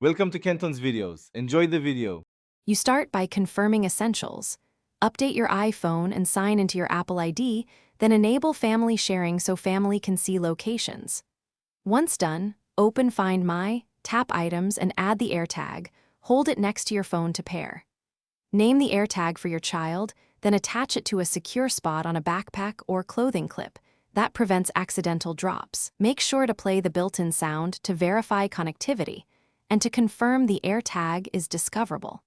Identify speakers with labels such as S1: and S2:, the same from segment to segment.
S1: Welcome to Kenton's videos. Enjoy the video.
S2: You start by confirming essentials. Update your iPhone and sign into your Apple ID, then enable family sharing so family can see locations. Once done, open Find My, tap Items and add the AirTag. Hold it next to your phone to pair. Name the AirTag for your child, then attach it to a secure spot on a backpack or clothing clip. That prevents accidental drops. Make sure to play the built-in sound to verify connectivity and to confirm the AirTag is discoverable.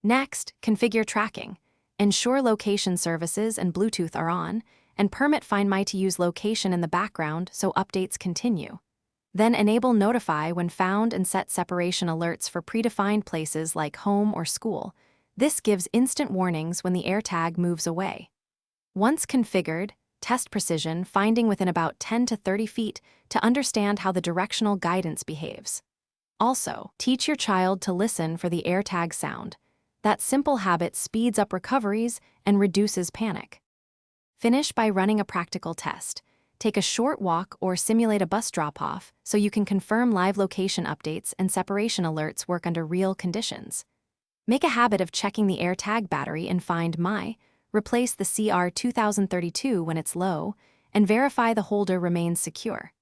S2: Next, configure tracking. Ensure location services and Bluetooth are on, and permit Find My to use location in the background so updates continue. Then enable Notify when found and set separation alerts for predefined places like home or school. This gives instant warnings when the AirTag moves away. Once configured, test precision, finding within about 10 to 30 feet to understand how the directional guidance behaves. Also, teach your child to listen for the AirTag sound. That simple habit speeds up recoveries and reduces panic. Finish by running a practical test. Take a short walk or simulate a bus drop-off so you can confirm live location updates and separation alerts work under real conditions. Make a habit of checking the AirTag battery in Find My, replace the CR2032 when it's low, and verify the holder remains secure.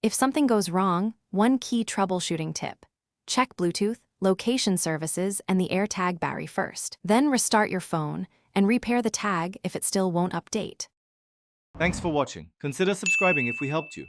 S2: If something goes wrong, one key troubleshooting tip: check Bluetooth, location services, and the AirTag battery first. Then restart your phone and repair the tag if it still won't update.
S1: Thanks for watching. Consider subscribing if we helped you.